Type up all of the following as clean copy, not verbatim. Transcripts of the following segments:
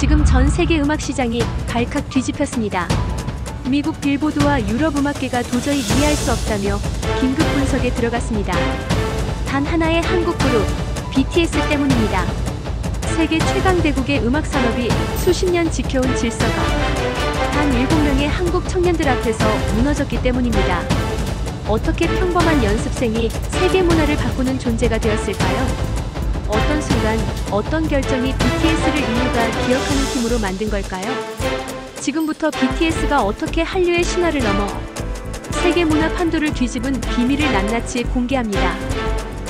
지금 전 세계 음악 시장이 발칵 뒤집혔습니다. 미국 빌보드와 유럽 음악계가 도저히 이해할 수 없다며 긴급 분석에 들어갔습니다. 단 하나의 한국 그룹 BTS 때문입니다. 세계 최강대국의 음악 산업이 수십 년 지켜온 질서가 단 7명의 한국 청년들 앞에서 무너졌기 때문입니다. 어떻게 평범한 연습생이 세계 문화를 바꾸는 존재가 되었을까요? 어떤 순간, 어떤 결정이 BTS를 인류가 기억하는 팀으로 만든 걸까요? 지금부터 BTS가 어떻게 한류의 신화를 넘어 세계 문화 판도를 뒤집은 비밀을 낱낱이 공개합니다.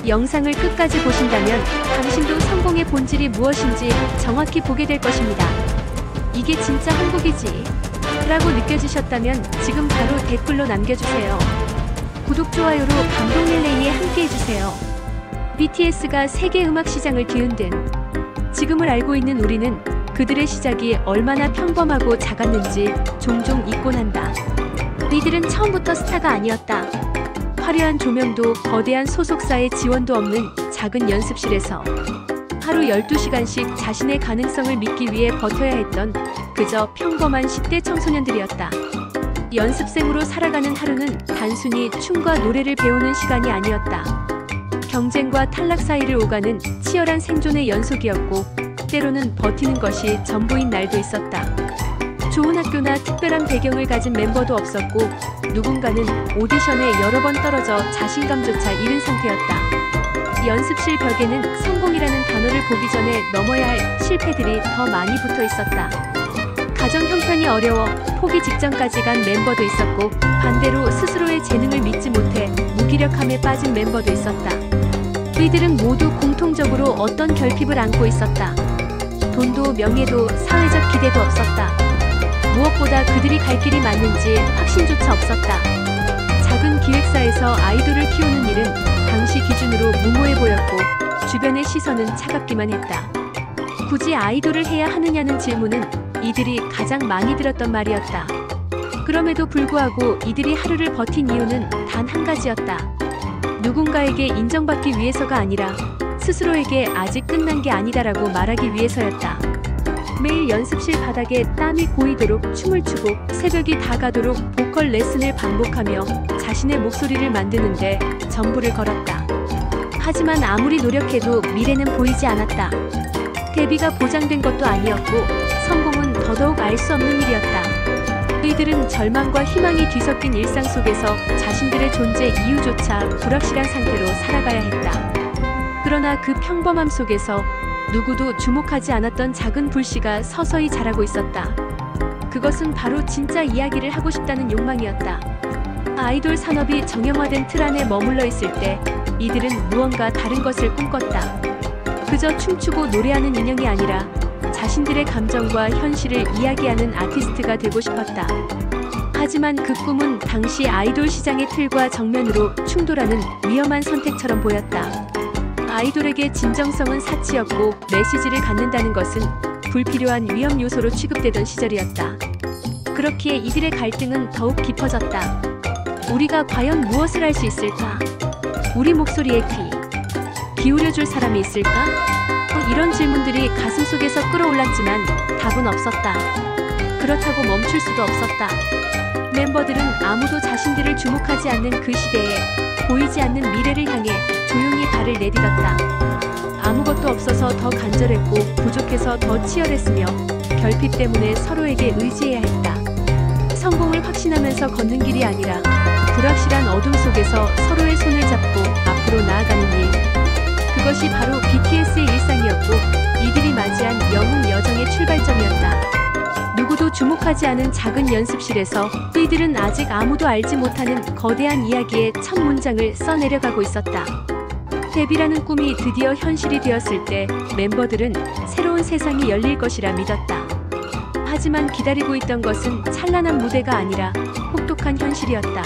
영상을 끝까지 보신다면 당신도 성공의 본질이 무엇인지 정확히 보게 될 것입니다. 이게 진짜 한국이지 라고 느껴지셨다면 지금 바로 댓글로 남겨주세요. 구독, 좋아요로 감동 릴레이에 함께해주세요. BTS가 세계 음악 시장을 뒤흔든 지금을 알고 있는 우리는 그들의 시작이 얼마나 평범하고 작았는지 종종 잊곤 한다. 이들은 처음부터 스타가 아니었다. 화려한 조명도 거대한 소속사의 지원도 없는 작은 연습실에서 하루 12시간씩 자신의 가능성을 믿기 위해 버텨야 했던 그저 평범한 10대 청소년들이었다. 연습생으로 살아가는 하루는 단순히 춤과 노래를 배우는 시간이 아니었다. 경쟁과 탈락 사이를 오가는 치열한 생존의 연속이었고 때로는 버티는 것이 전부인 날도 있었다. 좋은 학교나 특별한 배경을 가진 멤버도 없었고 누군가는 오디션에 여러 번 떨어져 자신감조차 잃은 상태였다. 연습실 벽에는 성공이라는 단어를 보기 전에 넘어야 할 실패들이 더 많이 붙어 있었다. 가정 형편이 어려워 포기 직전까지 간 멤버도 있었고 반대로 스스로의 재능을 믿지 못해 무기력함에 빠진 멤버도 있었다. 이들은 모두 공통적으로 어떤 결핍을 안고 있었다. 돈도 명예도 사회적 기대도 없었다. 무엇보다 그들이 갈 길이 맞는지 확신조차 없었다. 작은 기획사에서 아이돌을 키우는 일은 당시 기준으로 무모해 보였고 주변의 시선은 차갑기만 했다. 굳이 아이돌을 해야 하느냐는 질문은 이들이 가장 많이 들었던 말이었다. 그럼에도 불구하고 이들이 하루를 버틴 이유는 단 한 가지였다. 누군가에게 인정받기 위해서가 아니라 스스로에게 아직 끝난 게 아니다라고 말하기 위해서였다. 매일 연습실 바닥에 땀이 고이도록 춤을 추고 새벽이 다가도록 보컬 레슨을 반복하며 자신의 목소리를 만드는데 전부를 걸었다. 하지만 아무리 노력해도 미래는 보이지 않았다. 데뷔가 보장된 것도 아니었고 성공은 더더욱 알 수 없는 일이었다. 이들은 절망과 희망이 뒤섞인 일상 속에서 자신들의 존재 이유조차 불확실한 상태로 살아가야 했다. 그러나 그 평범함 속에서 누구도 주목하지 않았던 작은 불씨가 서서히 자라고 있었다. 그것은 바로 진짜 이야기를 하고 싶다는 욕망이었다. 아이돌 산업이 정형화된 틀 안에 머물러 있을 때 이들은 무언가 다른 것을 꿈꿨다. 그저 춤추고 노래하는 인형이 아니라 자신들의 감정과 현실을 이야기하는 아티스트가 되고 싶었다. 하지만 그 꿈은 당시 아이돌 시장의 틀과 정면으로 충돌하는 위험한 선택처럼 보였다. 아이돌에게 진정성은 사치였고 메시지를 갖는다는 것은 불필요한 위험 요소로 취급되던 시절이었다. 그렇기에 이들의 갈등은 더욱 깊어졌다. 우리가 과연 무엇을 할 수 있을까? 우리 목소리에 기울여줄 사람이 있을까? 이런 질문들이 가슴속에서 끌어올랐지만 답은 없었다. 그렇다고 멈출 수도 없었다. 멤버들은 아무도 자신들을 주목하지 않는 그 시대에 보이지 않는 미래를 향해 조용히 발을 내딛었다. 아무것도 없어서 더 간절했고 부족해서 더 치열했으며 결핍 때문에 서로에게 의지해야 했다. 성공을 확신하면서 걷는 길이 아니라 불확실한 어둠 속에서 서로의 손을 잡고 앞으로 나아가는 일. 그것이 바로 BTS의 일상이었고 이들이 맞이한 영웅 여정의 출발점이었다. 누구도 주목하지 않은 작은 연습실에서 이들은 아직 아무도 알지 못하는 거대한 이야기의 첫 문장을 써내려가고 있었다. 데뷔라는 꿈이 드디어 현실이 되었을 때 멤버들은 새로운 세상이 열릴 것이라 믿었다. 하지만 기다리고 있던 것은 찬란한 무대가 아니라 혹독한 현실이었다.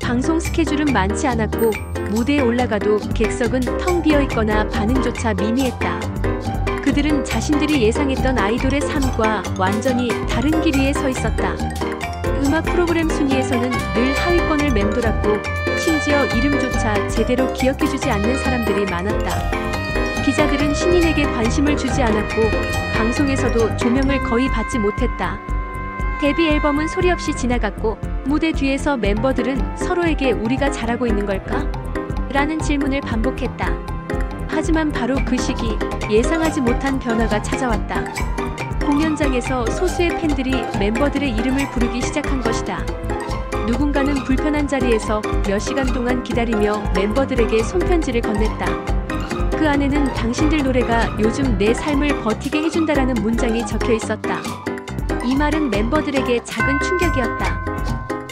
방송 스케줄은 많지 않았고 무대에 올라가도 객석은 텅 비어있거나 반응조차 미미했다. 그들은 자신들이 예상했던 아이돌의 삶과 완전히 다른 길 위에 서 있었다. 음악 프로그램 순위에서는 늘 하위권을 맴돌았고 심지어 이름조차 제대로 기억해주지 않는 사람들이 많았다. 기자들은 신인에게 관심을 주지 않았고 방송에서도 조명을 거의 받지 못했다. 데뷔 앨범은 소리 없이 지나갔고 무대 뒤에서 멤버들은 서로에게 우리가 잘하고 있는 걸까? 라는 질문을 반복했다. 하지만 바로 그 시기 예상하지 못한 변화가 찾아왔다. 공연장에서 소수의 팬들이 멤버들의 이름을 부르기 시작한 것이다. 누군가는 불편한 자리에서 몇 시간 동안 기다리며 멤버들에게 손편지를 건넸다. 그 안에는 당신들 노래가 요즘 내 삶을 버티게 해준다라는 문장이 적혀 있었다. 이 말은 멤버들에게 작은 충격이었다.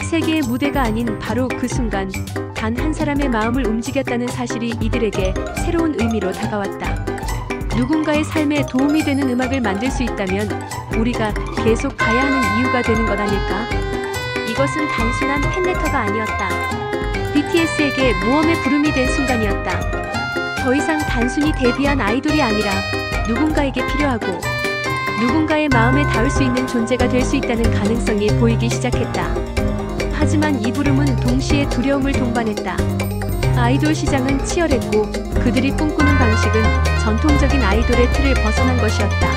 세계의 무대가 아닌 바로 그 순간 단 한 사람의 마음을 움직였다는 사실이 이들에게 새로운 의미로 다가왔다. 누군가의 삶에 도움이 되는 음악을 만들 수 있다면 우리가 계속 가야 하는 이유가 되는 것 아닐까? 이것은 단순한 팬레터가 아니었다. BTS에게 모험의 부름이 된 순간이었다. 더 이상 단순히 데뷔한 아이돌이 아니라 누군가에게 필요하고 누군가의 마음에 닿을 수 있는 존재가 될 수 있다는 가능성이 보이기 시작했다. 하지만 이 부름은 동시에 두려움을 동반했다. 아이돌 시장은 치열했고 그들이 꿈꾸는 방식은 전통적인 아이돌의 틀을 벗어난 것이었다.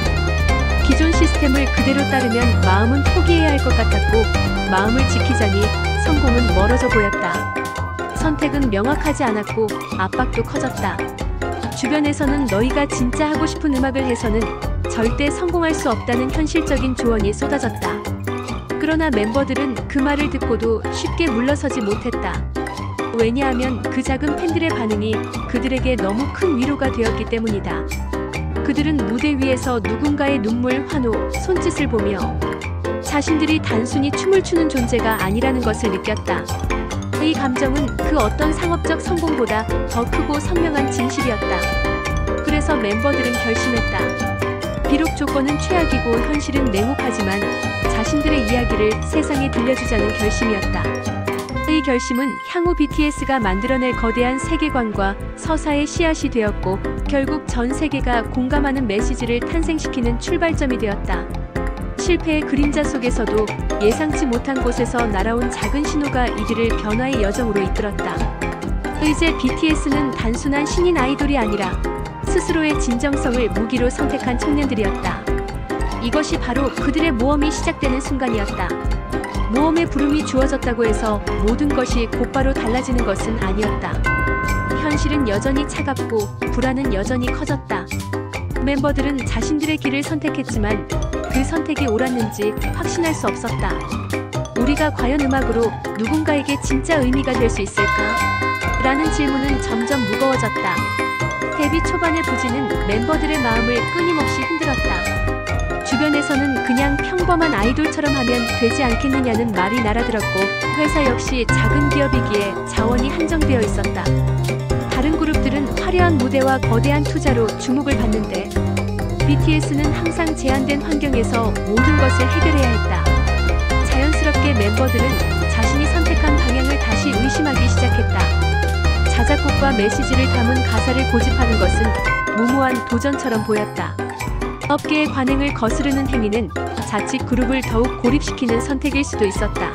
기존 시스템을 그대로 따르면 마음은 포기해야 할 것 같았고 마음을 지키자니 성공은 멀어져 보였다. 선택은 명확하지 않았고 압박도 커졌다. 주변에서는 너희가 진짜 하고 싶은 음악을 해서는 절대 성공할 수 없다는 현실적인 조언이 쏟아졌다. 그러나 멤버들은 그 말을 듣고도 쉽게 물러서지 못했다. 왜냐하면 그 작은 팬들의 반응이 그들에게 너무 큰 위로가 되었기 때문이다. 그들은 무대 위에서 누군가의 눈물, 환호, 손짓을 보며 자신들이 단순히 춤을 추는 존재가 아니라는 것을 느꼈다. 이 감정은 그 어떤 상업적 성공보다 더 크고 선명한 진실이었다. 그래서 멤버들은 결심했다. 비록 조건은 최악이고 현실은 냉혹하지만 자신들의 이야기를 세상에 들려주자는 결심이었다. 이 결심은 향후 BTS가 만들어낼 거대한 세계관과 서사의 씨앗이 되었고 결국 전 세계가 공감하는 메시지를 탄생시키는 출발점이 되었다. 실패의 그림자 속에서도 예상치 못한 곳에서 날아온 작은 신호가 이들을 변화의 여정으로 이끌었다. 이제 BTS는 단순한 신인 아이돌이 아니라 스스로의 진정성을 무기로 선택한 청년들이었다. 이것이 바로 그들의 모험이 시작되는 순간이었다. 모험의 부름이 주어졌다고 해서 모든 것이 곧바로 달라지는 것은 아니었다. 현실은 여전히 차갑고 불안은 여전히 커졌다. 멤버들은 자신들의 길을 선택했지만 그 선택이 옳았는지 확신할 수 없었다. 우리가 과연 음악으로 누군가에게 진짜 의미가 될 수 있을까? 라는 질문은 점점 무거워졌다. 데뷔 초반의 부진은 멤버들의 마음을 끊임없이 흔들었다. 주변에서는 그냥 평범한 아이돌처럼 하면 되지 않겠느냐는 말이 날아들었고 회사 역시 작은 기업이기에 자원이 한정되어 있었다. 다른 그룹들은 화려한 무대와 거대한 투자로 주목을 받는데 BTS는 항상 제한된 환경에서 모든 것을 해결해야 했다. 자연스럽게 멤버들은 자신이 선택한 방향을 다시 의심하기 시작했다. 자작곡과 메시지를 담은 가사를 고집하는 것은 무모한 도전처럼 보였다. 업계의 관행을 거스르는 행위는 자칫 그룹을 더욱 고립시키는 선택일 수도 있었다.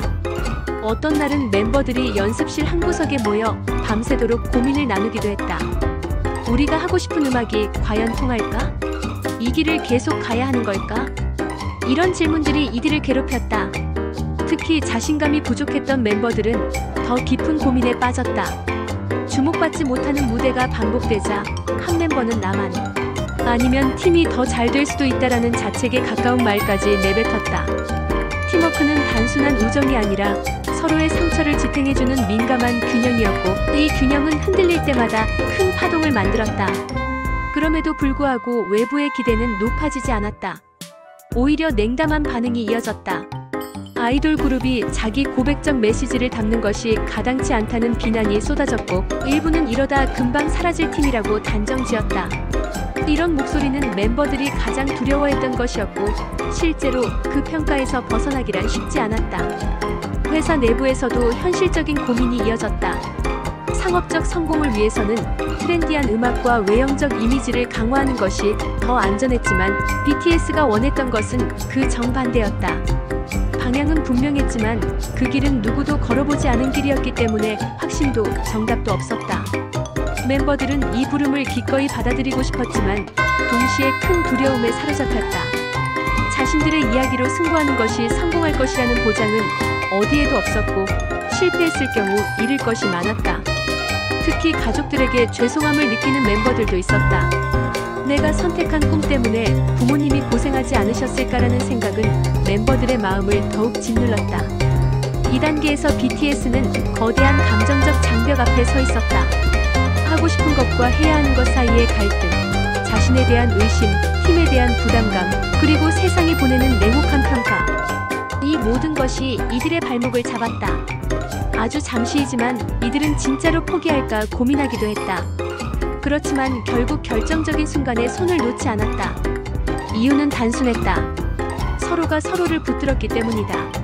어떤 날은 멤버들이 연습실 한 구석에 모여 밤새도록 고민을 나누기도 했다. 우리가 하고 싶은 음악이 과연 통할까? 이 길을 계속 가야 하는 걸까? 이런 질문들이 이들을 괴롭혔다. 특히 자신감이 부족했던 멤버들은 더 깊은 고민에 빠졌다. 주목받지 못하는 무대가 반복되자 한 멤버는 나만 아니면 팀이 더 잘 될 수도 있다라는 자책에 가까운 말까지 내뱉었다. 팀워크는 단순한 우정이 아니라 서로의 상처를 지탱해주는 민감한 균형이었고 이 균형은 흔들릴 때마다 큰 파동을 만들었다. 그럼에도 불구하고 외부의 기대는 높아지지 않았다. 오히려 냉담한 반응이 이어졌다. 아이돌 그룹이 자기 고백적 메시지를 담는 것이 가당치 않다는 비난이 쏟아졌고 일부는 이러다 금방 사라질 팀이라고 단정지었다. 이런 목소리는 멤버들이 가장 두려워했던 것이었고 실제로 그 평가에서 벗어나기란 쉽지 않았다. 회사 내부에서도 현실적인 고민이 이어졌다. 상업적 성공을 위해서는 트렌디한 음악과 외형적 이미지를 강화하는 것이 더 안전했지만 BTS가 원했던 것은 그 정반대였다. 방향은 분명했지만 그 길은 누구도 걸어보지 않은 길이었기 때문에 확신도 정답도 없었다. 멤버들은 이 부름을 기꺼이 받아들이고 싶었지만 동시에 큰 두려움에 사로잡혔다. 자신들의 이야기로 승부하는 것이 성공할 것이라는 보장은 어디에도 없었고 실패했을 경우 잃을 것이 많았다. 특히 가족들에게 죄송함을 느끼는 멤버들도 있었다. 내가 선택한 꿈 때문에 부모님이 고생하지 않으셨을까라는 생각은 멤버들의 마음을 더욱 짓눌렀다. 이 단계에서 BTS는 거대한 감정적 장벽 앞에 서 있었다. 하고 싶은 것과 해야 하는 것 사이의 갈등, 자신에 대한 의심, 팀에 대한 부담감, 그리고 세상이 보내는 냉혹한 평가. 이 모든 것이 이들의 발목을 잡았다. 아주 잠시이지만 이들은 진짜로 포기할까 고민하기도 했다. 그렇지만 결국 결정적인 순간에 손을 놓지 않았다. 이유는 단순했다. 서로가 서로를 붙들었기 때문이다.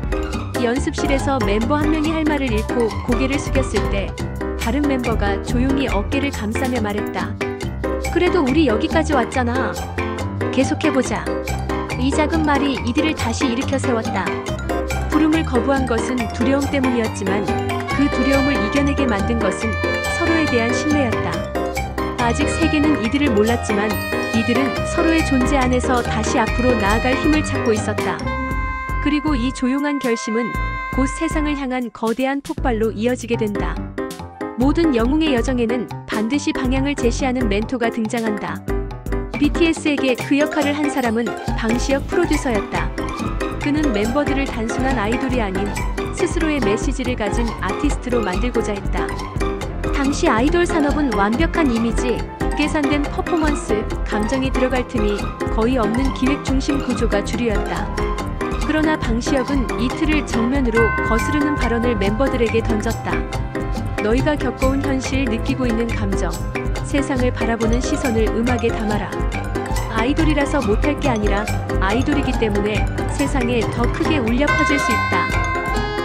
연습실에서 멤버 한 명이 할 말을 잃고 고개를 숙였을 때 다른 멤버가 조용히 어깨를 감싸며 말했다. 그래도 우리 여기까지 왔잖아. 계속해보자. 이 작은 말이 이들을 다시 일으켜 세웠다. 부름을 거부한 것은 두려움 때문이었지만 그 두려움을 이겨내게 만든 것은 서로에 대한 신뢰였다. 아직 세계는 이들을 몰랐지만 이들은 서로의 존재 안에서 다시 앞으로 나아갈 힘을 찾고 있었다. 그리고 이 조용한 결심은 곧 세상을 향한 거대한 폭발로 이어지게 된다. 모든 영웅의 여정에는 반드시 방향을 제시하는 멘토가 등장한다. BTS에게 그 역할을 한 사람은 방시혁 프로듀서였다. 그는 멤버들을 단순한 아이돌이 아닌 스스로의 메시지를 가진 아티스트로 만들고자 했다. 당시 아이돌 산업은 완벽한 이미지, 계산된 퍼포먼스, 감정이 들어갈 틈이 거의 없는 기획 중심 구조가 주류였다. 그러나 방시혁은 이 틀을 정면으로 거스르는 발언을 멤버들에게 던졌다. 너희가 겪어온 현실, 느끼고 있는 감정, 세상을 바라보는 시선을 음악에 담아라. 아이돌이라서 못할 게 아니라 아이돌이기 때문에 세상에 더 크게 울려 퍼질 수 있다.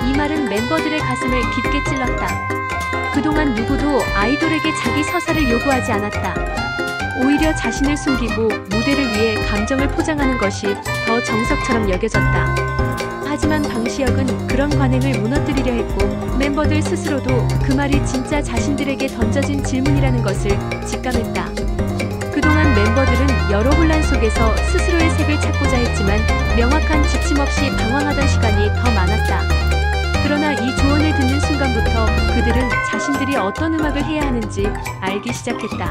이 말은 멤버들의 가슴을 깊게 찔렀다. 그동안 누구도 아이돌에게 자기 서사를 요구하지 않았다. 오히려 자신을 숨기고 무대를 위해 감정을 포장하는 것이 더 정석처럼 여겨졌다. 하지만 방시혁은 그런 관행을 무너뜨리려 했고 멤버들 스스로도 그 말이 진짜 자신들에게 던져진 질문이라는 것을 직감했다. 그동안 멤버들은 여러 혼란 속에서 스스로의 색을 찾고자 했지만 명확한 지침 없이 방황하던 시간이 더 많았다. 그러나 이 조언을 듣는 순간부터 그들은 자신들이 어떤 음악을 해야 하는지 알기 시작했다.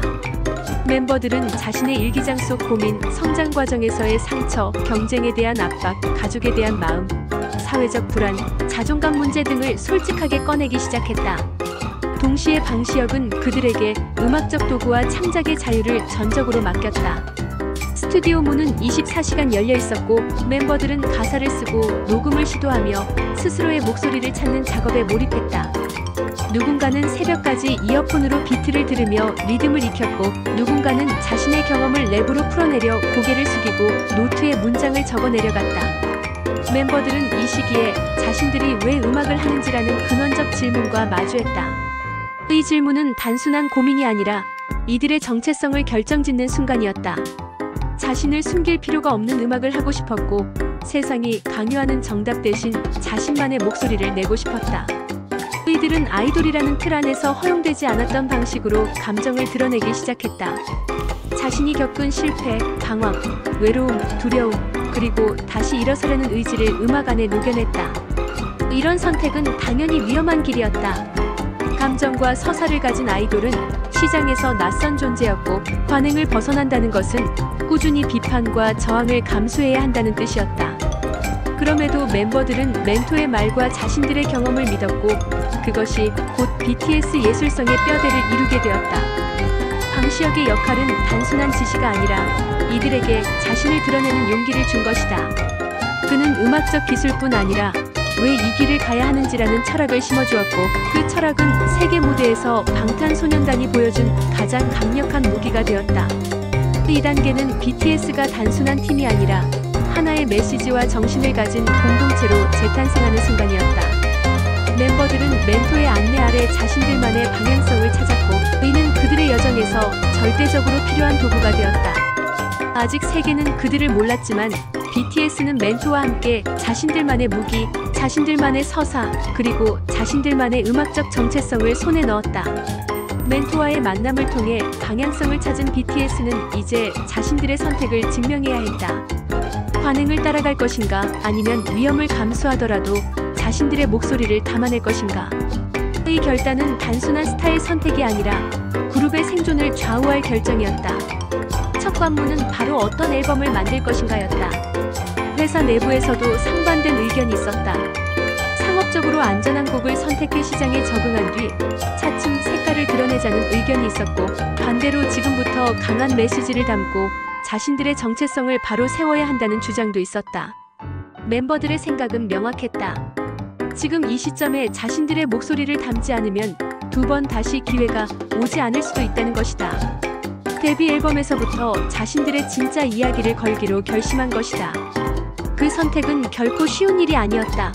멤버들은 자신의 일기장 속 고민, 성장 과정에서의 상처, 경쟁에 대한 압박, 가족에 대한 마음, 사회적 불안, 자존감 문제 등을 솔직하게 꺼내기 시작했다. 동시에 방시혁은 그들에게 음악적 도구와 창작의 자유를 전적으로 맡겼다. 스튜디오 문은 24시간 열려 있었고 멤버들은 가사를 쓰고 녹음을 시도하며 스스로의 목소리를 찾는 작업에 몰입했다. 누군가는 새벽까지 이어폰으로 비트를 들으며 리듬을 익혔고 누군가는 자신의 경험을 랩으로 풀어내려 고개를 숙이고 노트에 문장을 적어 내려갔다. 멤버들은 이 시기에 자신들이 왜 음악을 하는지라는 근원적 질문과 마주했다. 이 질문은 단순한 고민이 아니라 이들의 정체성을 결정짓는 순간이었다. 자신을 숨길 필요가 없는 음악을 하고 싶었고 세상이 강요하는 정답 대신 자신만의 목소리를 내고 싶었다. 이들은 아이돌이라는 틀 안에서 허용되지 않았던 방식으로 감정을 드러내기 시작했다. 자신이 겪은 실패, 방황, 외로움, 두려움, 그리고 다시 일어서려는 의지를 음악 안에 녹여냈다. 이런 선택은 당연히 위험한 길이었다. 감정과 서사를 가진 아이돌은 시장에서 낯선 존재였고 관행을 벗어난다는 것은 꾸준히 비판과 저항을 감수해야 한다는 뜻이었다. 그럼에도 멤버들은 멘토의 말과 자신들의 경험을 믿었고 그것이 곧 BTS 예술성의 뼈대를 이루게 되었다. 방시혁의 역할은 단순한 지시가 아니라 이들에게 자신을 드러내는 용기를 준 것이다. 그는 음악적 기술뿐 아니라 왜 이 길을 가야 하는지라는 철학을 심어주었고 그 철학은 세계 무대에서 방탄소년단이 보여준 가장 강력한 무기가 되었다. 이 단계는 BTS가 단순한 팀이 아니라 하나의 메시지와 정신을 가진 공동체로 재탄생하는 순간이었다. 멤버들은 멘토의 안내 아래 자신들만의 방향성을 찾았고 이는 그들의 여정에서 절대적으로 필요한 도구가 되었다. 아직 세계는 그들을 몰랐지만 BTS는 멘토와 함께 자신들만의 무기, 자신들만의 서사, 그리고 자신들만의 음악적 정체성을 손에 넣었다. 멘토와의 만남을 통해 방향성을 찾은 BTS는 이제 자신들의 선택을 증명해야 했다. 관행을 따라갈 것인가, 아니면 위험을 감수하더라도 자신들의 목소리를 담아낼 것인가. 이 결단은 단순한 스타일 선택이 아니라 그룹의 생존을 좌우할 결정이었다. 첫 관문은 바로 어떤 앨범을 만들 것인가였다. 회사 내부에서도 상반된 의견이 있었다. 상업적으로 안전한 곡을 선택해 시장에 적응한 뒤 차츰 색깔을 드러내자는 의견이 있었고, 반대로 지금부터 강한 메시지를 담고 자신들의 정체성을 바로 세워야 한다는 주장도 있었다. 멤버들의 생각은 명확했다. 지금 이 시점에 자신들의 목소리를 담지 않으면 두 번 다시 기회가 오지 않을 수도 있다는 것이다. 데뷔 앨범에서부터 자신들의 진짜 이야기를 걸기로 결심한 것이다. 그 선택은 결코 쉬운 일이 아니었다.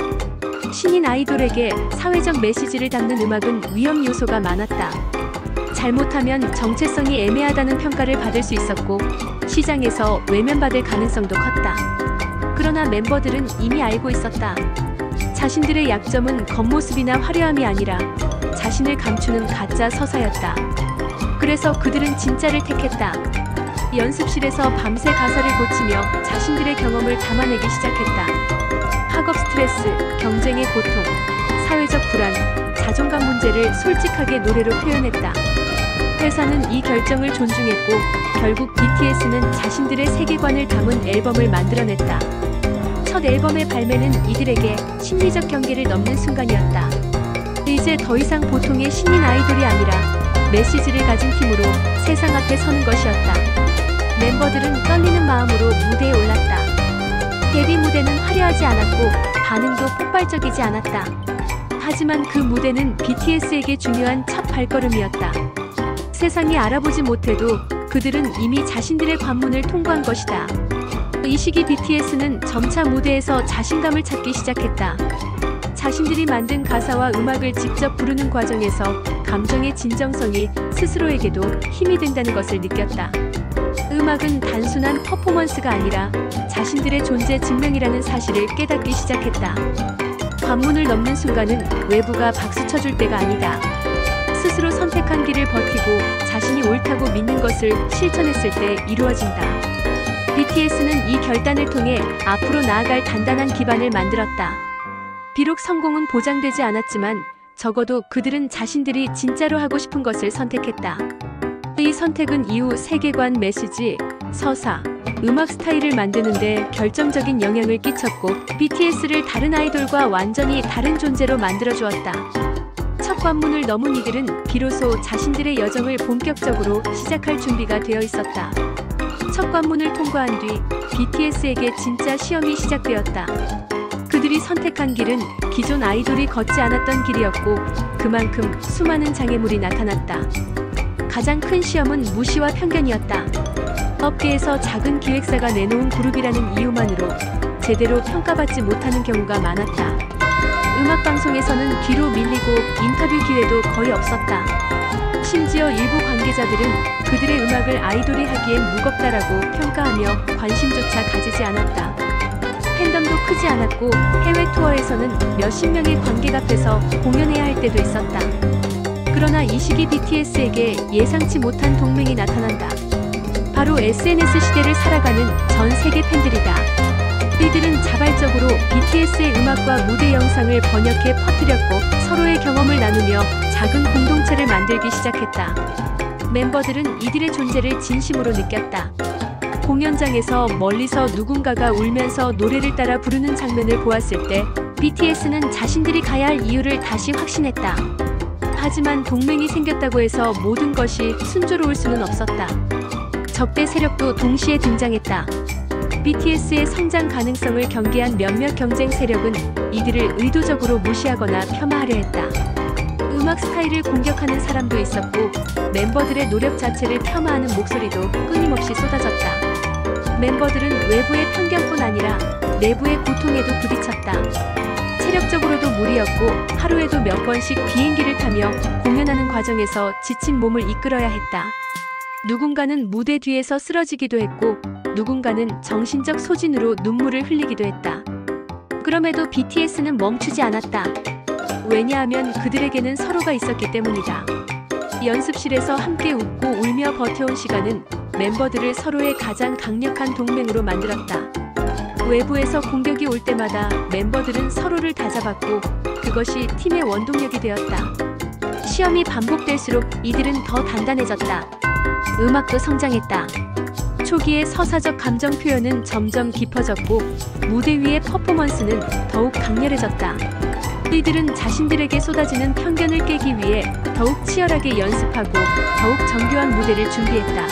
신인 아이돌에게 사회적 메시지를 담는 음악은 위험 요소가 많았다. 잘못하면 정체성이 애매하다는 평가를 받을 수 있었고, 시장에서 외면받을 가능성도 컸다. 그러나 멤버들은 이미 알고 있었다. 자신들의 약점은 겉모습이나 화려함이 아니라 자신을 감추는 가짜 서사였다. 그래서 그들은 진짜를 택했다. 연습실에서 밤새 가사를 고치며 자신들의 경험을 담아내기 시작했다. 학업 스트레스, 경쟁의 고통, 사회적 불안, 자존감 문제를 솔직하게 노래로 표현했다. 회사는 이 결정을 존중했고, 결국 BTS는 자신들의 세계관을 담은 앨범을 만들어냈다. 첫 앨범의 발매는 이들에게 심리적 경계를 넘는 순간이었다. 이제 더 이상 보통의 신인 아이돌이 아니라 메시지를 가진 팀으로 세상 앞에 서는 것이었다. 멤버들은 떨리는 마음으로 무대에 올랐다. 데뷔 무대는 화려하지 않았고 반응도 폭발적이지 않았다. 하지만 그 무대는 BTS에게 중요한 첫 발걸음이었다. 세상이 알아보지 못해도 그들은 이미 자신들의 관문을 통과한 것이다. 이 시기 BTS는 점차 무대에서 자신감을 찾기 시작했다. 자신들이 만든 가사와 음악을 직접 부르는 과정에서 감정의 진정성이 스스로에게도 힘이 된다는 것을 느꼈다. 음악은 단순한 퍼포먼스가 아니라 자신들의 존재 증명이라는 사실을 깨닫기 시작했다. 관문을 넘는 순간은 외부가 박수 쳐줄 때가 아니다. 스스로 선택한 길을 버티고 자신이 옳다고 믿는 것을 실천했을 때 이루어진다. BTS는 이 결단을 통해 앞으로 나아갈 단단한 기반을 만들었다. 비록 성공은 보장되지 않았지만 적어도 그들은 자신들이 진짜로 하고 싶은 것을 선택했다. 이 선택은 이후 세계관, 메시지, 서사, 음악 스타일을 만드는데 결정적인 영향을 끼쳤고, BTS를 다른 아이돌과 완전히 다른 존재로 만들어주었다. 첫 관문을 넘은 이들은 비로소 자신들의 여정을 본격적으로 시작할 준비가 되어 있었다. 첫 관문을 통과한 뒤 BTS에게 진짜 시험이 시작되었다. 그들이 선택한 길은 기존 아이돌이 걷지 않았던 길이었고, 그만큼 수많은 장애물이 나타났다. 가장 큰 시험은 무시와 편견이었다. 업계에서 작은 기획사가 내놓은 그룹이라는 이유만으로 제대로 평가받지 못하는 경우가 많았다. 음악방송에서는 뒤로 밀리고 인터뷰 기회도 거의 없었다. 심지어 일부 관계자들은 그들의 음악을 아이돌이 하기엔 무겁다라고 평가하며 관심조차 가지지 않았다. 팬덤도 크지 않았고 해외 투어에서는 몇십 명의 관객 앞에서 공연해야 할 때도 있었다. 그러나 이 시기 BTS에게 예상치 못한 동맹이 나타난다. 바로 SNS 시대를 살아가는 전 세계 팬들이다. 이들은 자발적으로 BTS의 음악과 무대 영상을 번역해 퍼뜨렸고, 서로의 경험을 나누며 작은 공동체를 만들기 시작했다. 멤버들은 이들의 존재를 진심으로 느꼈다. 공연장에서 멀리서 누군가가 울면서 노래를 따라 부르는 장면을 보았을 때 BTS는 자신들이 가야 할 이유를 다시 확신했다. 하지만 동맹이 생겼다고 해서 모든 것이 순조로울 수는 없었다. 적대 세력도 동시에 등장했다. BTS의 성장 가능성을 경계한 몇몇 경쟁 세력은 이들을 의도적으로 무시하거나 폄하하려 했다. 음악 스타일을 공격하는 사람도 있었고, 멤버들의 노력 자체를 폄하하는 목소리도 끊임없이 쏟아졌다. 멤버들은 외부의 편견뿐 아니라 내부의 고통에도 부딪혔다. 체력적으로도 무리였고, 하루에도 몇 번씩 비행기를 타며 공연하는 과정에서 지친 몸을 이끌어야 했다. 누군가는 무대 뒤에서 쓰러지기도 했고, 누군가는 정신적 소진으로 눈물을 흘리기도 했다. 그럼에도 BTS는 멈추지 않았다. 왜냐하면 그들에게는 서로가 있었기 때문이다. 연습실에서 함께 웃고 울며 버텨온 시간은 멤버들을 서로의 가장 강력한 동맹으로 만들었다. 외부에서 공격이 올 때마다 멤버들은 서로를 다잡았고 그것이 팀의 원동력이 되었다. 시험이 반복될수록 이들은 더 단단해졌다. 음악도 성장했다. 초기의 서사적 감정 표현은 점점 깊어졌고 무대 위의 퍼포먼스는 더욱 강렬해졌다. 이들은 자신들에게 쏟아지는 편견을 깨기 위해 더욱 치열하게 연습하고 더욱 정교한 무대를 준비했다.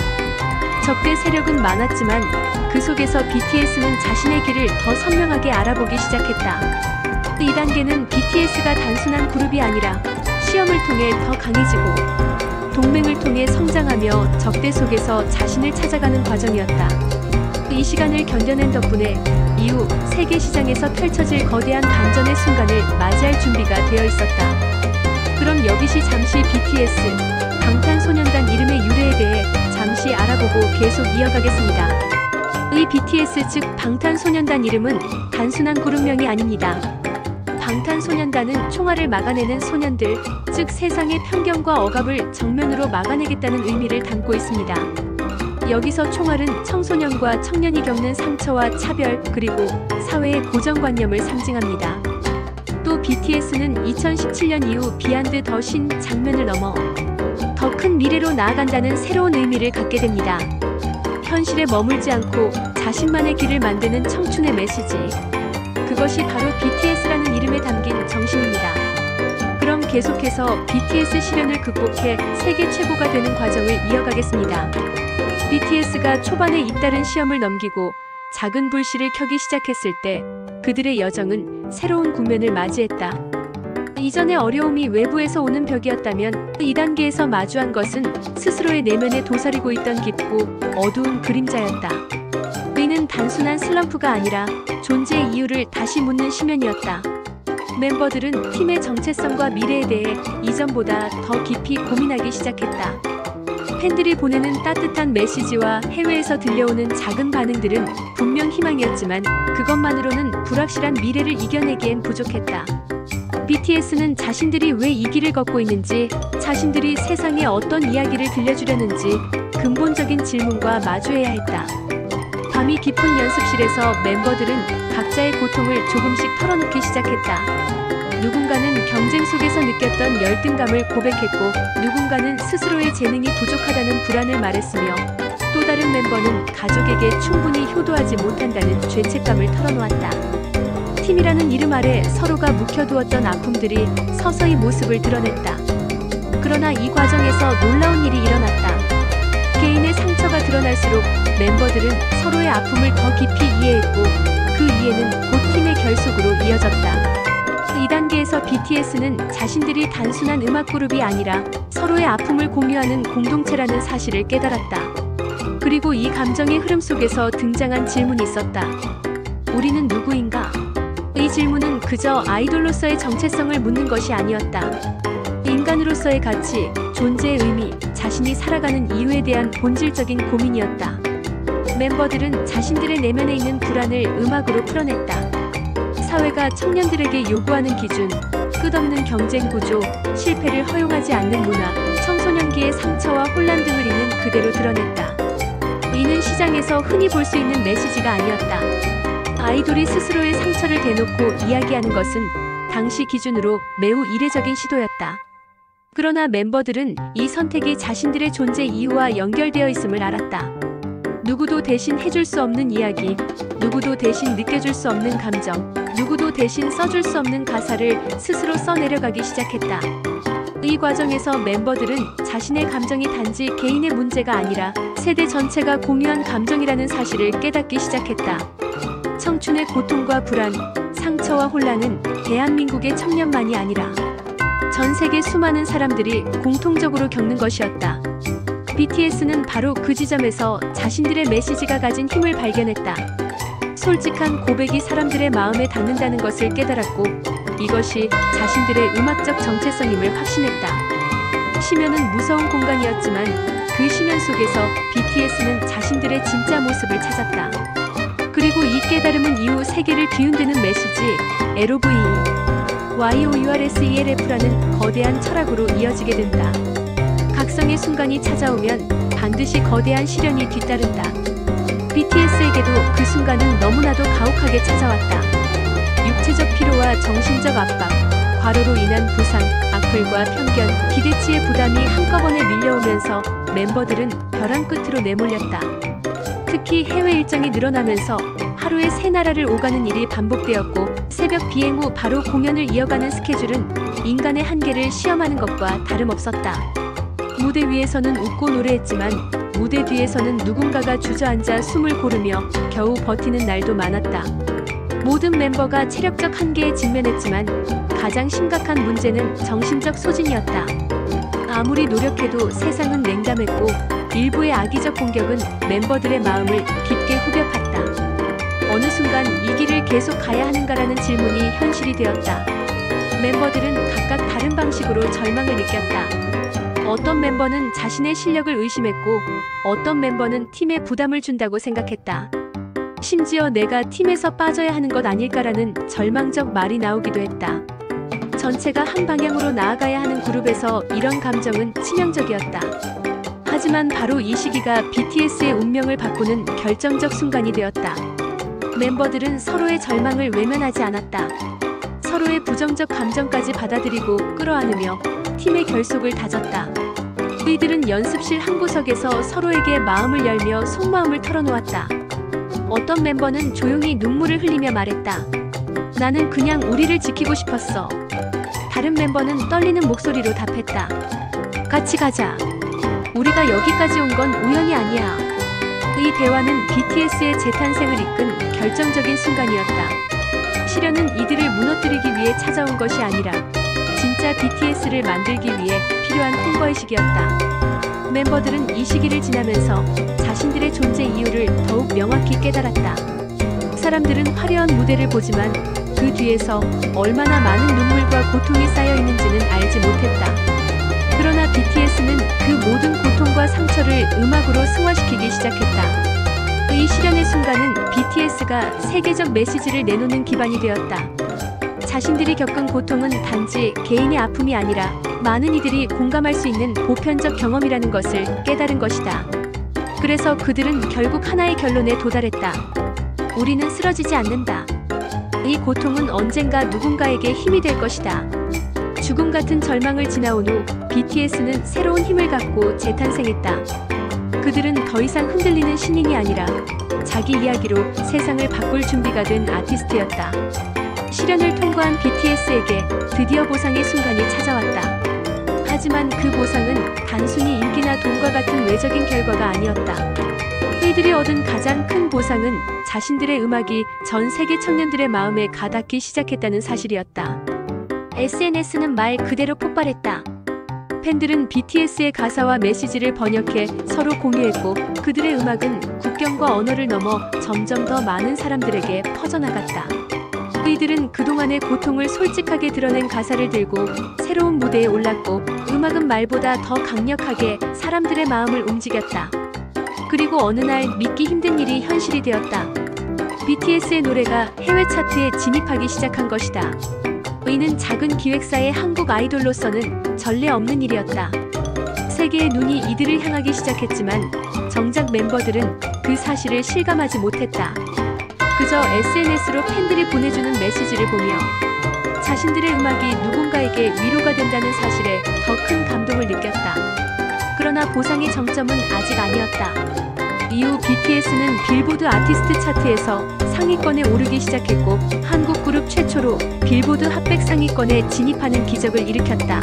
적대 세력은 많았지만 그 속에서 BTS는 자신의 길을 더 선명하게 알아보기 시작했다. 이 단계는 BTS가 단순한 그룹이 아니라 시험을 통해 더 강해지고 동맹을 통해 성장하며 적대 속에서 자신을 찾아가는 과정이었다. 이 시간을 견뎌낸 덕분에 이후 세계 시장에서 펼쳐질 거대한 반전의 순간을 맞이할 준비가 되어 있었다. 그럼 여기서 잠시 BTS, 방탄소년단 이름의 유래에 대해 잠시 알아보고 계속 이어가겠습니다. 이 BTS 즉 방탄소년단 이름은 단순한 그룹명이 아닙니다. 방탄소년단은 총알을 막아내는 소년들, 즉 세상의 편견과 억압을 정면으로 막아내겠다는 의미를 담고 있습니다. 여기서 총알은 청소년과 청년이 겪는 상처와 차별, 그리고 사회의 고정관념을 상징합니다. 또 BTS는 2017년 이후 비욘드 더 신 장면을 넘어 더 큰 미래로 나아간다는 새로운 의미를 갖게 됩니다. 현실에 머물지 않고 자신만의 길을 만드는 청춘의 메시지. 그것이 바로 BTS라는 이름에 담긴 정신입니다. 그럼 계속해서 BTS 시련을 극복해 세계 최고가 되는 과정을 이어가겠습니다. BTS가 초반에 잇따른 시험을 넘기고 작은 불씨를 켜기 시작했을 때 그들의 여정은 새로운 국면을 맞이했다. 이전의 어려움이 외부에서 오는 벽이었다면 이 단계에서 마주한 것은 스스로의 내면에 도사리고 있던 깊고 어두운 그림자였다. 이는 단순한 슬럼프가 아니라 존재의 이유를 다시 묻는 심연이었다. 멤버들은 팀의 정체성과 미래에 대해 이전보다 더 깊이 고민하기 시작했다. 팬들이 보내는 따뜻한 메시지와 해외에서 들려오는 작은 반응들은 분명 희망이었지만 그것만으로는 불확실한 미래를 이겨내기엔 부족했다. BTS는 자신들이 왜 이 길을 걷고 있는지, 자신들이 세상에 어떤 이야기를 들려주려는지 근본적인 질문과 마주해야 했다. 밤이 깊은 연습실에서 멤버들은 각자의 고통을 조금씩 털어놓기 시작했다. 누군가는 경쟁 속에서 느꼈던 열등감을 고백했고 누군가는 스스로의 재능이 부족하다는 불안을 말했으며 또 다른 멤버는 가족에게 충분히 효도하지 못한다는 죄책감을 털어놓았다. 팀이라는 이름 아래 서로가 묵혀두었던 아픔들이 서서히 모습을 드러냈다. 그러나 이 과정에서 놀라운 일이 일어났다. 개인의 상처가 드러날수록 멤버들은 서로의 아픔을 더 깊이 이해했고 그 이해는 곧 팀의 결속으로 이어졌다. 이 단계에서 BTS는 자신들이 단순한 음악 그룹이 아니라 서로의 아픔을 공유하는 공동체라는 사실을 깨달았다. 그리고 이 감정의 흐름 속에서 등장한 질문이 있었다. 우리는 누구인가? 이 질문은 그저 아이돌로서의 정체성을 묻는 것이 아니었다. 인간으로서의 가치, 존재의 의미, 자신이 살아가는 이유에 대한 본질적인 고민이었다. 멤버들은 자신들의 내면에 있는 불안을 음악으로 풀어냈다. 사회가 청년들에게 요구하는 기준, 끝없는 경쟁 구조, 실패를 허용하지 않는 문화, 청소년기의 상처와 혼란 등을 이는 그대로 드러냈다. 이는 시장에서 흔히 볼 수 있는 메시지가 아니었다. 아이돌이 스스로의 상처를 대놓고 이야기하는 것은 당시 기준으로 매우 이례적인 시도였다. 그러나 멤버들은 이 선택이 자신들의 존재 이유와 연결되어 있음을 알았다. 누구도 대신 해줄 수 없는 이야기, 누구도 대신 느껴줄 수 없는 감정, 누구도 대신 써줄 수 없는 가사를 스스로 써내려가기 시작했다. 이 과정에서 멤버들은 자신의 감정이 단지 개인의 문제가 아니라 세대 전체가 공유한 감정이라는 사실을 깨닫기 시작했다. 청춘의 고통과 불안, 상처와 혼란은 대한민국의 청년만이 아니라 전 세계 수많은 사람들이 공통적으로 겪는 것이었다. BTS는 바로 그 지점에서 자신들의 메시지가 가진 힘을 발견했다. 솔직한 고백이 사람들의 마음에 닿는다는 것을 깨달았고 이것이 자신들의 음악적 정체성임을 확신했다. 심연은 무서운 공간이었지만 그 심연 속에서 BTS는 자신들의 진짜 모습을 찾았다. 그리고 이 깨달음은 이후 세계를 뒤흔드는 메시지 YOURSELF라는 거대한 철학으로 이어지게 된다. 각 각성의 순간이 찾아오면 반드시 거대한 시련이 뒤따른다. BTS에게도 그 순간은 너무나도 가혹하게 찾아왔다. 육체적 피로와 정신적 압박, 과로로 인한 부상, 악플과 편견, 기대치의 부담이 한꺼번에 밀려오면서 멤버들은 벼랑 끝으로 내몰렸다. 특히 해외 일정이 늘어나면서 하루에 3나라를 오가는 일이 반복되었고, 새벽 비행 후 바로 공연을 이어가는 스케줄은 인간의 한계를 시험하는 것과 다름없었다. 무대 위에서는 웃고 노래했지만 무대 뒤에서는 누군가가 주저앉아 숨을 고르며 겨우 버티는 날도 많았다. 모든 멤버가 체력적 한계에 직면했지만 가장 심각한 문제는 정신적 소진이었다. 아무리 노력해도 세상은 냉담했고, 일부의 악의적 공격은 멤버들의 마음을 깊게 후벼 팠다. 어느 순간 이 길을 계속 가야 하는가라는 질문이 현실이 되었다. 멤버들은 각각 다른 방식으로 절망을 느꼈다. 어떤 멤버는 자신의 실력을 의심했고, 어떤 멤버는 팀에 부담을 준다고 생각했다. 심지어 내가 팀에서 빠져야 하는 것 아닐까라는 절망적 말이 나오기도 했다. 전체가 한 방향으로 나아가야 하는 그룹에서 이런 감정은 치명적이었다. 하지만 바로 이 시기가 BTS의 운명을 바꾸는 결정적 순간이 되었다. 멤버들은 서로의 절망을 외면하지 않았다. 서로의 부정적 감정까지 받아들이고 끌어안으며 팀의 결속을 다졌다. 그이들은 연습실 한 구석에서 서로에게 마음을 열며 속마음을 털어놓았다. 어떤 멤버는 조용히 눈물을 흘리며 말했다. 나는 그냥 우리를 지키고 싶었어. 다른 멤버는 떨리는 목소리로 답했다. 같이 가자. 우리가 여기까지 온 건 우연이 아니야. 이 대화는 BTS의 재탄생을 이끈 결정적인 순간이었다. 시련은 이들을 무너뜨리기 위해 찾아온 것이 아니라 진짜 BTS를 만들기 위해 필요한 통과의 시기였다. 멤버들은 이 시기를 지나면서 자신들의 존재 이유를 더욱 명확히 깨달았다. 사람들은 화려한 무대를 보지만 그 뒤에서 얼마나 많은 눈물과 고통이 쌓여 있는지는 알지 못했다. 그러나 BTS는 그 모든 고통과 상처를 음악으로 승화시키기 시작했다. 이 시련의 순간은 BTS가 세계적 메시지를 내놓는 기반이 되었다. 자신들이 겪은 고통은 단지 개인의 아픔이 아니라 많은 이들이 공감할 수 있는 보편적 경험이라는 것을 깨달은 것이다. 그래서 그들은 결국 하나의 결론에 도달했다. 우리는 쓰러지지 않는다. 이 고통은 언젠가 누군가에게 힘이 될 것이다. 죽음 같은 절망을 지나온 후 BTS는 새로운 힘을 갖고 재탄생했다. 그들은 더 이상 흔들리는 신인이 아니라 자기 이야기로 세상을 바꿀 준비가 된 아티스트였다. 시련을 통과한 BTS에게 드디어 보상의 순간이 찾아왔다. 하지만 그 보상은 단순히 인기나 돈과 같은 외적인 결과가 아니었다. 그들이 얻은 가장 큰 보상은 자신들의 음악이 전 세계 청년들의 마음에 가닿기 시작했다는 사실이었다. SNS는 말 그대로 폭발했다. 팬들은 BTS의 가사와 메시지를 번역해 서로 공유했고, 그들의 음악은 국경과 언어를 넘어 점점 더 많은 사람들에게 퍼져나갔다. 그이들은 그동안의 고통을 솔직하게 드러낸 가사를 들고 새로운 무대에 올랐고, 음악은 말보다 더 강력하게 사람들의 마음을 움직였다. 그리고 어느 날 믿기 힘든 일이 현실이 되었다. BTS의 노래가 해외 차트에 진입하기 시작한 것이다. 이는 작은 기획사의 한국 아이돌로서는 전례 없는 일이었다. 세계의 눈이 이들을 향하기 시작했지만 정작 멤버들은 그 사실을 실감하지 못했다. 그저 SNS로 팬들이 보내주는 메시지를 보며 자신들의 음악이 누군가에게 위로가 된다는 사실에 더 큰 감동을 느꼈다. 그러나 보상의 정점은 아직 아니었다. 이후 BTS는 빌보드 아티스트 차트에서 상위권에 오르기 시작했고, 한국 그룹 최초로 빌보드 핫백 상위권에 진입하는 기적을 일으켰다.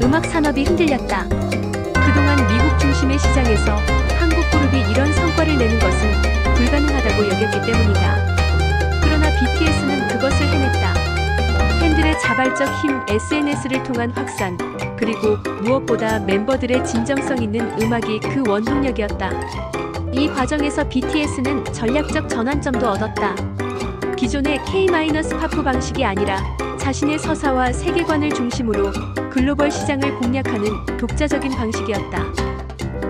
음악 산업이 흔들렸다. 그동안 미국 중심의 시장에서 한국 그룹이 이런 성과를 내는 것은 불가능하다고 여겼기 때문이다. 그러나 BTS는 그것을 해냈다. 팬들의 자발적 힘, SNS를 통한 확산, 그리고 무엇보다 멤버들의 진정성 있는 음악이 그 원동력이었다. 이 과정에서 BTS는 전략적 전환점도 얻었다. 기존의 K-팝 방식이 아니라 자신의 서사와 세계관을 중심으로 글로벌 시장을 공략하는 독자적인 방식이었다.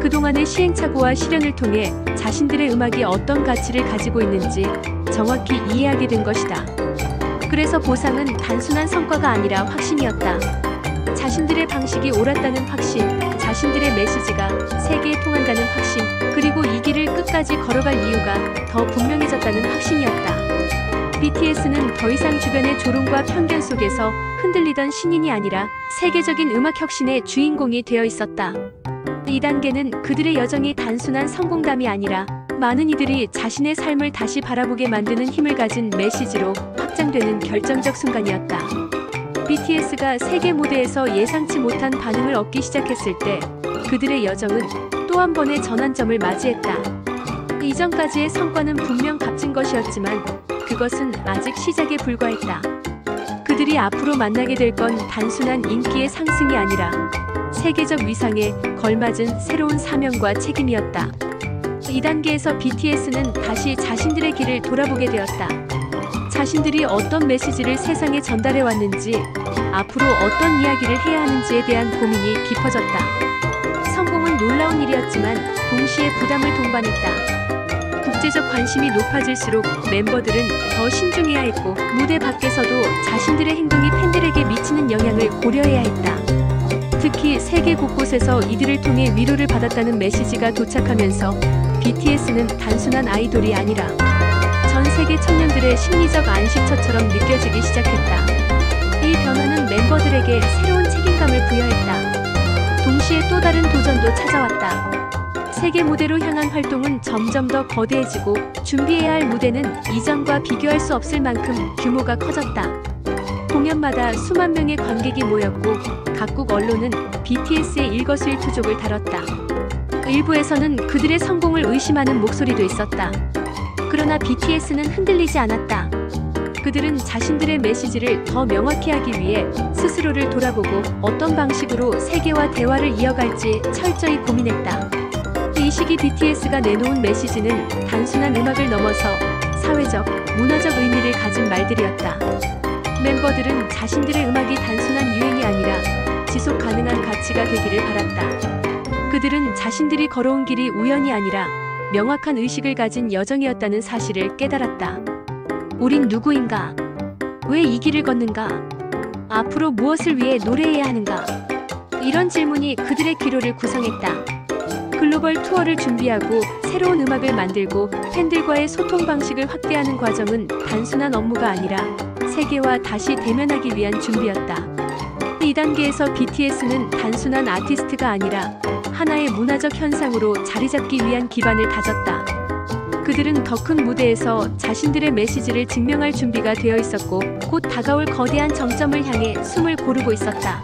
그동안의 시행착오와 시련을 통해 자신들의 음악이 어떤 가치를 가지고 있는지 정확히 이해하게 된 것이다. 그래서 보상은 단순한 성과가 아니라 확신이었다. 자신들의 방식이 옳았다는 확신, 자신들의 메시지가 세계에 통한다는 확신, 그리고 이 길을 끝까지 걸어갈 이유가 더 분명해졌다는 확신이었다. BTS는 더 이상 주변의 조롱과 편견 속에서 흔들리던 신인이 아니라 세계적인 음악 혁신의 주인공이 되어 있었다. 이 단계는 그들의 여정이 단순한 성공담이 아니라 많은 이들이 자신의 삶을 다시 바라보게 만드는 힘을 가진 메시지로 확장되는 결정적 순간이었다. BTS가 세계 무대에서 예상치 못한 반응을 얻기 시작했을 때 그들의 여정은 또 한 번의 전환점을 맞이했다. 이전까지의 성과는 분명 값진 것이었지만 그것은 아직 시작에 불과했다. 그들이 앞으로 만나게 될 건 단순한 인기의 상승이 아니라 세계적 위상에 걸맞은 새로운 사명과 책임이었다. 이 단계에서 BTS는 다시 자신들의 길을 돌아보게 되었다. 자신들이 어떤 메시지를 세상에 전달해 왔는지, 앞으로 어떤 이야기를 해야 하는지에 대한 고민이 깊어졌다. 성공은 놀라운 일이었지만 동시에 부담을 동반했다. 국제적 관심이 높아질수록 멤버들은 더 신중해야 했고, 무대 밖에서도 자신들의 행동이 팬들에게 미치는 영향을 고려해야 했다. 특히 세계 곳곳에서 이들을 통해 위로를 받았다는 메시지가 도착하면서 BTS는 단순한 아이돌이 아니라 전 세계 청년들의 심리적 안식처처럼 느껴지기 시작했다. 이 변화는 멤버들에게 새로운 책임감을 부여했다. 동시에 또 다른 도전도 찾아왔다. 세계 무대로 향한 활동은 점점 더 거대해지고 준비해야 할 무대는 이전과 비교할 수 없을 만큼 규모가 커졌다. 공연마다 수만 명의 관객이 모였고 각국 언론은 BTS의 일거수일투족을 다뤘다. 일부에서는 그들의 성공을 의심하는 목소리도 있었다. 그러나 BTS는 흔들리지 않았다. 그들은 자신들의 메시지를 더 명확히 하기 위해 스스로를 돌아보고 어떤 방식으로 세계와 대화를 이어갈지 철저히 고민했다. 이 시기 BTS가 내놓은 메시지는 단순한 음악을 넘어서 사회적, 문화적 의미를 가진 말들이었다. 멤버들은 자신들의 음악이 단순한 유행이 아니라 지속 가능한 가치가 되기를 바랐다. 그들은 자신들이 걸어온 길이 우연이 아니라 명확한 의식을 가진 여정이었다는 사실을 깨달았다. 우린 누구인가? 왜 이 길을 걷는가? 앞으로 무엇을 위해 노래해야 하는가? 이런 질문이 그들의 기로를 구성했다. 글로벌 투어를 준비하고 새로운 음악을 만들고 팬들과의 소통 방식을 확대하는 과정은 단순한 업무가 아니라 세계와 다시 대면하기 위한 준비였다. 이 단계에서 BTS는 단순한 아티스트가 아니라 하나의 문화적 현상으로 자리잡기 위한 기반을 다졌다. 그들은 더 큰 무대에서 자신들의 메시지를 증명할 준비가 되어 있었고 곧 다가올 거대한 정점을 향해 숨을 고르고 있었다.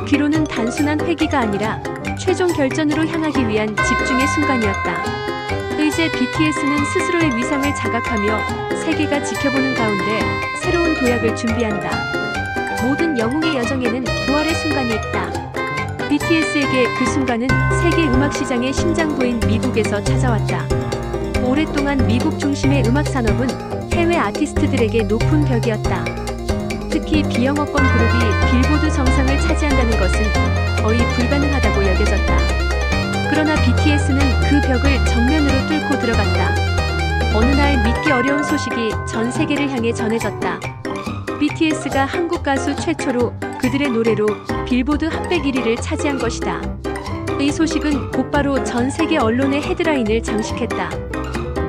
귀로는 단순한 회귀가 아니라 최종 결전으로 향하기 위한 집중의 순간이었다. 이제 BTS는 스스로의 위상을 자각하며 세계가 지켜보는 가운데 새로운 도약을 준비한다. 모든 영웅의 여정에는 부활의 순간이 있다. BTS에게 그 순간은 세계 음악 시장의 심장부인 미국에서 찾아왔다. 오랫동안 미국 중심의 음악 산업은 해외 아티스트들에게 높은 벽이었다. 특히 비영어권 그룹이 빌보드 정상을 차지한다는 것은 거의 불가능하다고 여겨졌다. 그러나 BTS는 그 벽을 정면으로 뚫고 들어갔다. 어느 날 믿기 어려운 소식이 전 세계를 향해 전해졌다. BTS가 한국 가수 최초로 그들의 노래로 빌보드 핫백 1위를 차지한 것이다. 이 소식은 곧바로 전 세계 언론의 헤드라인을 장식했다.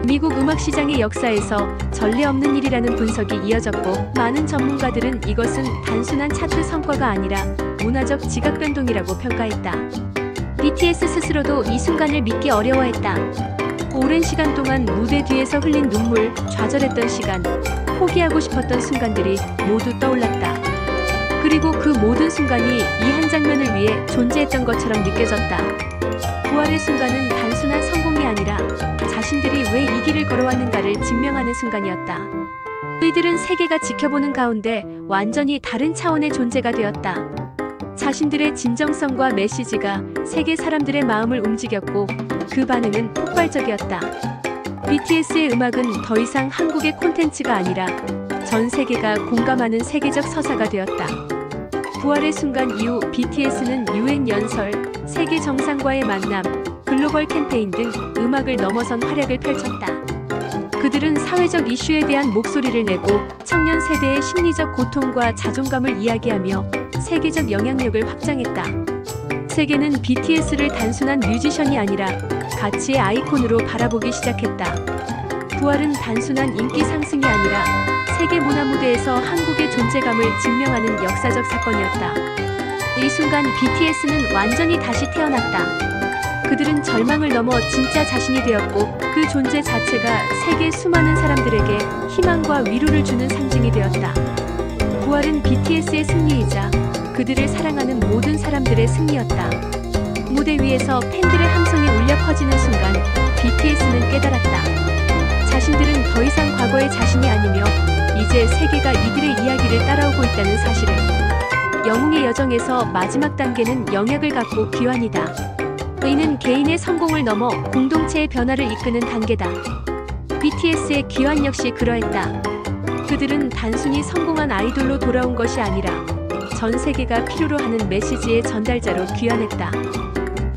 미국 음악 시장의 역사에서 전례 없는 일이라는 분석이 이어졌고 많은 전문가들은 이것은 단순한 차트 성과가 아니라 문화적 지각 변동이라고 평가했다. BTS 스스로도 이 순간을 믿기 어려워했다. 오랜 시간 동안 무대 뒤에서 흘린 눈물, 좌절했던 시간, 포기하고 싶었던 순간들이 모두 떠올랐다. 그리고 그 모든 순간이 이 한 장면을 위해 존재했던 것처럼 느껴졌다. 부활의 순간은 단순한 성공이 아니라 자신들이 왜 이 길을 걸어왔는가를 증명하는 순간이었다. 이들은 세계가 지켜보는 가운데 완전히 다른 차원의 존재가 되었다. 자신들의 진정성과 메시지가 세계 사람들의 마음을 움직였고 그 반응은 폭발적이었다. BTS의 음악은 더 이상 한국의 콘텐츠가 아니라 전 세계가 공감하는 세계적 서사가 되었다. 부활의 순간 이후 BTS는 UN 연설, 세계 정상과의 만남, 글로벌 캠페인 등 음악을 넘어선 활약을 펼쳤다. 그들은 사회적 이슈에 대한 목소리를 내고 청년 세대의 심리적 고통과 자존감을 이야기하며 세계적 영향력을 확장했다. 세계는 BTS를 단순한 뮤지션이 아니라 가치의 아이콘으로 바라보기 시작했다. 부활은 단순한 인기 상승이 아니라 세계 문화 무대에서 한국의 존재감을 증명하는 역사적 사건이었다. 이 순간 BTS는 완전히 다시 태어났다. 그들은 절망을 넘어 진짜 자신이 되었고 그 존재 자체가 세계 수많은 사람들에게 희망과 위로를 주는 상징이 되었다. 부활은 BTS의 승리이자 그들을 사랑하는 모든 사람들의 승리였다. 무대 위에서 팬들의 함성이 울려 퍼지는 순간 BTS는 깨달았다. 자신들은 더 이상 과거의 자신이 아니며 이제 세계가 이들의 이야기를 따라오고 있다는 사실을. 영웅의 여정에서 마지막 단계는 영약을 갖고 귀환이다. 이는 개인의 성공을 넘어 공동체의 변화를 이끄는 단계다. BTS의 귀환 역시 그러했다. 그들은 단순히 성공한 아이돌로 돌아온 것이 아니라 전 세계가 필요로 하는 메시지의 전달자로 귀환했다.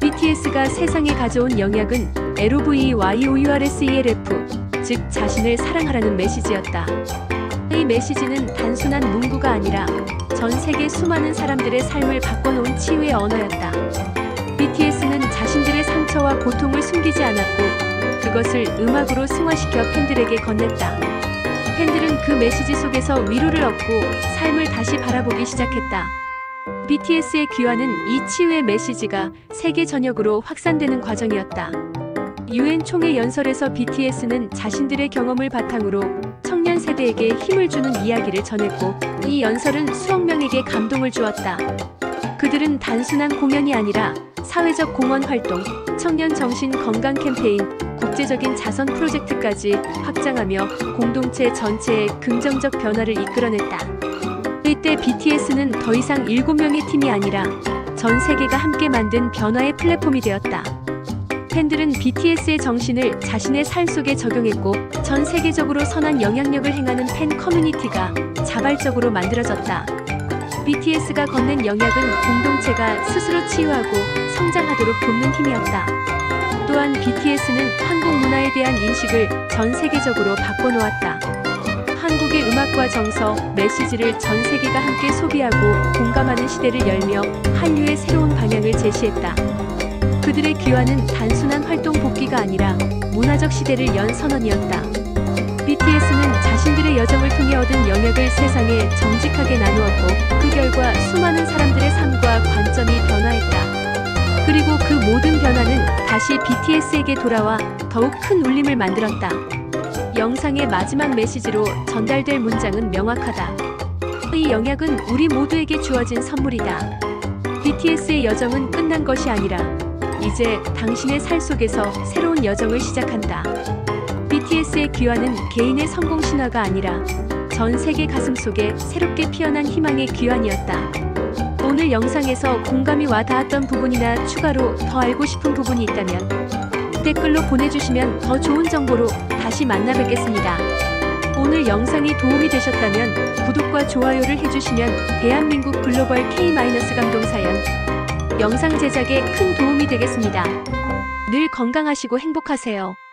BTS가 세상에 가져온 영약은 LOVEYOURSELF, 즉 자신을 사랑하라는 메시지였다. 이 메시지는 단순한 문구가 아니라 전 세계 수많은 사람들의 삶을 바꿔놓은 치유의 언어였다. BTS는 자신들의 상처와 고통을 숨기지 않았고 그것을 음악으로 승화시켜 팬들에게 건넸다. 팬들은 그 메시지 속에서 위로를 얻고 삶을 다시 바라보기 시작했다. BTS의 귀환은 이 치유의 메시지가 세계 전역으로 확산되는 과정이었다. UN 총회 연설에서 BTS는 자신들의 경험을 바탕으로 청년 세대에게 힘을 주는 이야기를 전했고 이 연설은 수억 명에게 감동을 주었다. 그들은 단순한 공연이 아니라 사회적 공헌 활동, 청년 정신 건강 캠페인, 국제적인 자선 프로젝트까지 확장하며 공동체 전체의 긍정적 변화를 이끌어냈다. 이때 BTS는 더 이상 7명의 팀이 아니라 전 세계가 함께 만든 변화의 플랫폼이 되었다. 팬들은 BTS의 정신을 자신의 삶 속에 적용했고 전 세계적으로 선한 영향력을 행하는 팬 커뮤니티가 자발적으로 만들어졌다. BTS가 건넨 영약은 공동체가 스스로 치유하고 성장하도록 돕는 힘이었다. 또한 BTS는 한국 문화에 대한 인식을 전 세계적으로 바꿔놓았다. 한국의 음악과 정서, 메시지를 전 세계가 함께 소비하고 공감하는 시대를 열며 한류의 새로운 방향을 제시했다. 그들의 귀환은 단순한 활동 복귀가 아니라 문화적 시대를 연 선언이었다. BTS는 자신들의 여정을 통해 얻은 영역을 세상에 정직하게 나누었고 그 결과 수많은 사람들의 삶과 관점이 변화했다. 그리고 그 모든 변화는 다시 BTS에게 돌아와 더욱 큰 울림을 만들었다. 영상의 마지막 메시지로 전달될 문장은 명확하다. 이 영약은 우리 모두에게 주어진 선물이다. BTS의 여정은 끝난 것이 아니라 이제 당신의 삶 속에서 새로운 여정을 시작한다. BTS의 귀환은 개인의 성공 신화가 아니라 전 세계 가슴 속에 새롭게 피어난 희망의 귀환이었다. 오늘 영상에서 공감이 와 닿았던 부분이나 추가로 더 알고 싶은 부분이 있다면 댓글로 보내주시면 더 좋은 정보로 다시 만나 뵙겠습니다. 오늘 영상이 도움이 되셨다면 구독과 좋아요를 해주시면 대한민국 글로벌 K-감동사연 영상 제작에 큰 도움이 되겠습니다. 늘 건강하시고 행복하세요.